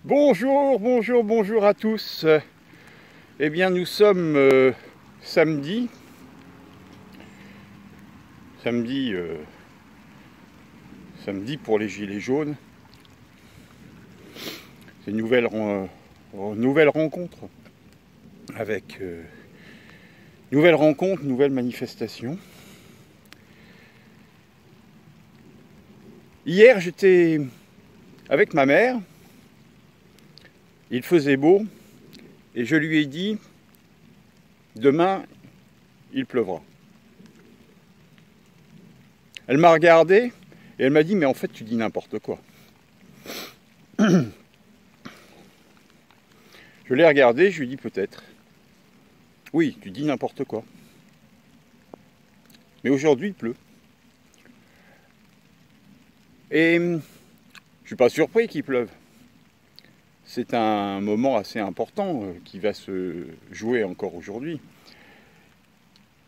Bonjour, bonjour, bonjour à tous. Eh bien, nous sommes samedi. Samedi pour les Gilets jaunes. C'est une nouvelle rencontre avec nouvelle manifestation. Hier, j'étais avec ma mère. Il faisait beau et je lui ai dit demain, il pleuvra. Elle m'a regardé et elle m'a dit mais en fait tu dis n'importe quoi. Je l'ai regardé, je lui ai dit peut-être. Oui, tu dis n'importe quoi. Mais aujourd'hui il pleut. Et je suis pas surpris qu'il pleuve. C'est un moment assez important qui va se jouer encore aujourd'hui.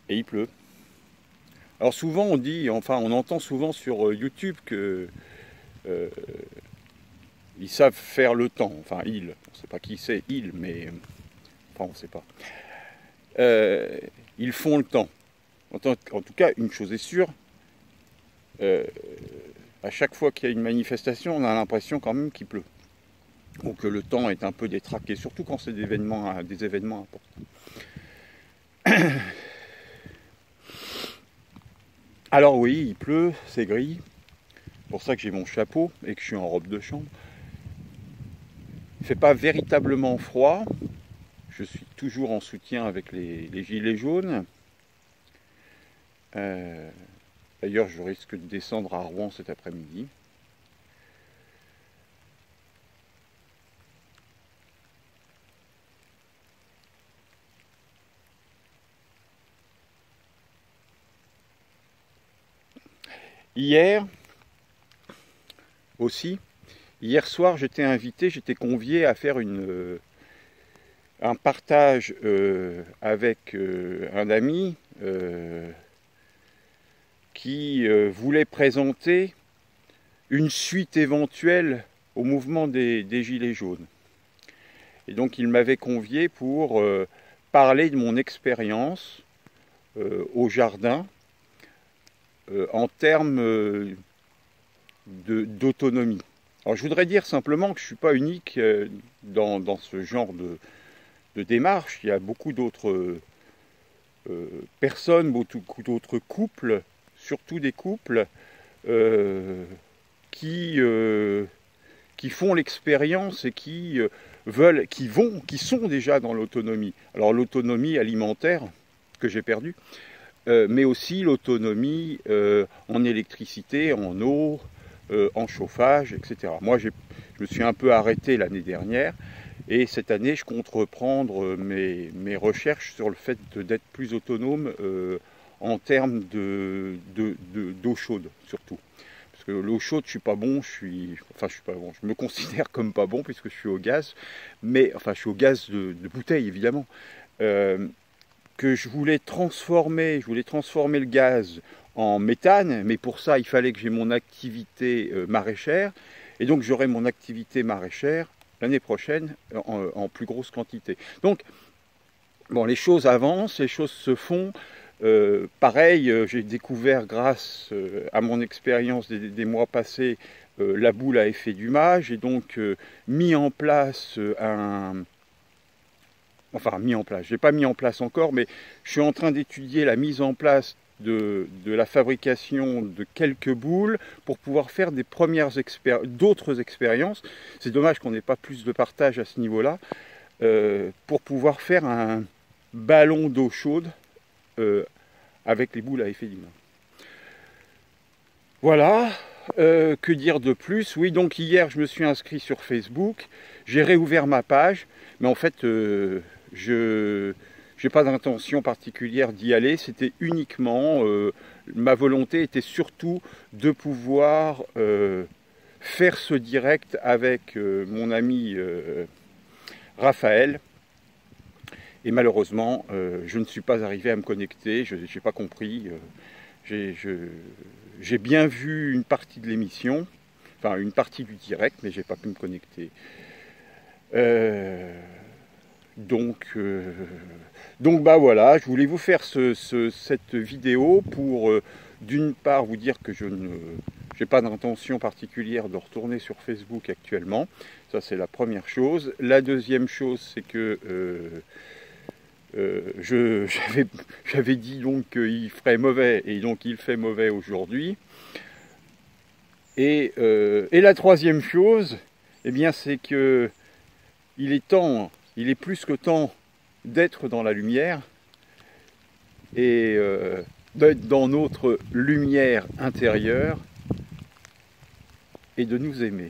Et il pleut. Alors souvent on dit, enfin on entend souvent sur YouTube que ils savent faire le temps. Enfin ils, on ne sait pas qui c'est ils, mais enfin on ne sait pas. Ils font le temps. En tout cas, une chose est sûre, à chaque fois qu'il y a une manifestation, on a l'impression quand même qu'il pleut. Ou que le temps est un peu détraqué, surtout quand c'est des événements importants. Alors oui, il pleut, c'est gris. C'est pour ça que j'ai mon chapeau et que je suis en robe de chambre. Il ne fait pas véritablement froid. Je suis toujours en soutien avec les gilets jaunes. D'ailleurs, je risque de descendre à Rouen cet après-midi. Hier soir, j'étais convié à faire un partage avec un ami qui voulait présenter une suite éventuelle au mouvement des Gilets jaunes. Et donc il m'avait convié pour parler de mon expérience au jardin en termes d'autonomie. Alors je voudrais dire simplement que je ne suis pas unique dans ce genre de démarche. Il y a beaucoup d'autres personnes, beaucoup d'autres couples, surtout des couples qui font l'expérience et qui sont déjà dans l'autonomie. Alors l'autonomie alimentaire que j'ai perdue, mais aussi l'autonomie en électricité, en eau, en chauffage, etc. Moi, je me suis un peu arrêté l'année dernière, et cette année, je compte reprendre mes recherches sur le fait d'être plus autonome en termes d'eau chaude, surtout. Parce que l'eau chaude, je suis pas bon, je me considère comme pas bon puisque je suis au gaz, mais enfin, je suis au gaz de bouteille, évidemment. Que je voulais transformer le gaz en méthane, mais pour ça, il fallait que j'ai mon activité maraîchère, et donc j'aurai mon activité maraîchère l'année prochaine en plus grosse quantité. Donc, bon, les choses avancent, les choses se font. Pareil, j'ai découvert grâce à mon expérience des mois passés la boule à effet d'humain. J'ai donc mis en place je ne l'ai pas mis en place encore, mais je suis en train d'étudier la mise en place de la fabrication de quelques boules pour pouvoir faire d'autres expériences. C'est dommage qu'on n'ait pas plus de partage à ce niveau-là, pour pouvoir faire un ballon d'eau chaude avec les boules à effet d'humain. Voilà, que dire de plus? Oui, donc hier je me suis inscrit sur Facebook, j'ai réouvert ma page, mais en fait je n'ai pas d'intention particulière d'y aller, c'était uniquement, ma volonté était surtout de pouvoir faire ce direct avec mon ami Raphaël. Et malheureusement, je ne suis pas arrivé à me connecter, je n'ai pas compris. J'ai bien vu une partie de l'émission, enfin une partie du direct, mais je n'ai pas pu me connecter. Donc bah voilà, je voulais vous faire cette vidéo pour d'une part vous dire que je n'ai pas d'intention particulière de retourner sur Facebook actuellement. Ça c'est la première chose. La deuxième chose c'est que j'avais dit donc qu'il ferait mauvais et donc il fait mauvais aujourd'hui. Et la troisième chose, eh bien c'est que il est plus que temps d'être dans la lumière et d'être dans notre lumière intérieure et de nous aimer.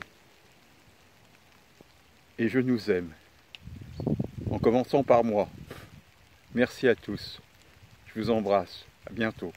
Et je nous aime, en commençant par moi. Merci à tous. Je vous embrasse. À bientôt.